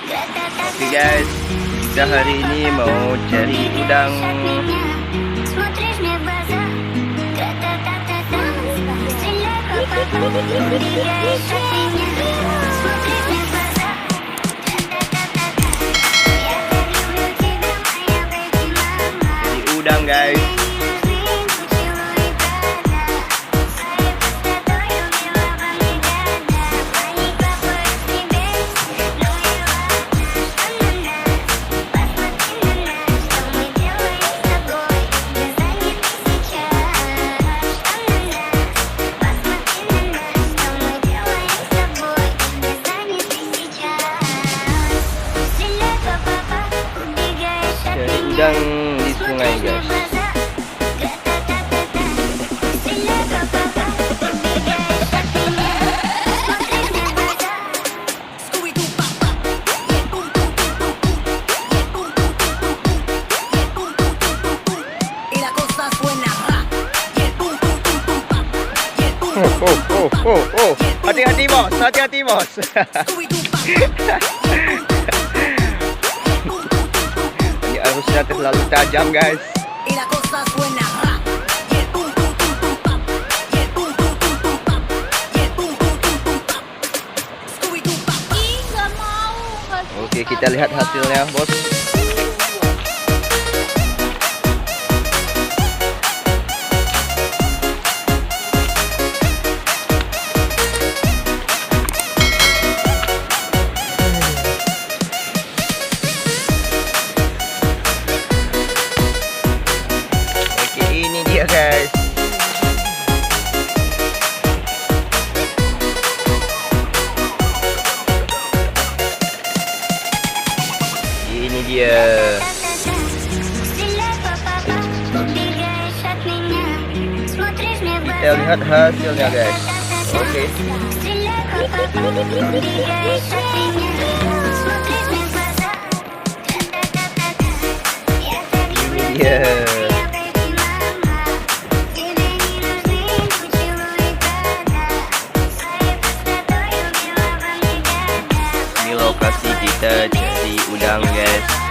Oke guys, kita hari ini mau cari udang. Cari udang guys. Udang di sungai guys. Oh, hati-hati bos, hati-hati bos. Arusnya terlalu tajam guys. Oke, kita lihat hasilnya bos. Ini dia guys. Ini dia. Kita lihat hasilnya guys. Oke. Ini dia. Lokasi kita cari udang guys.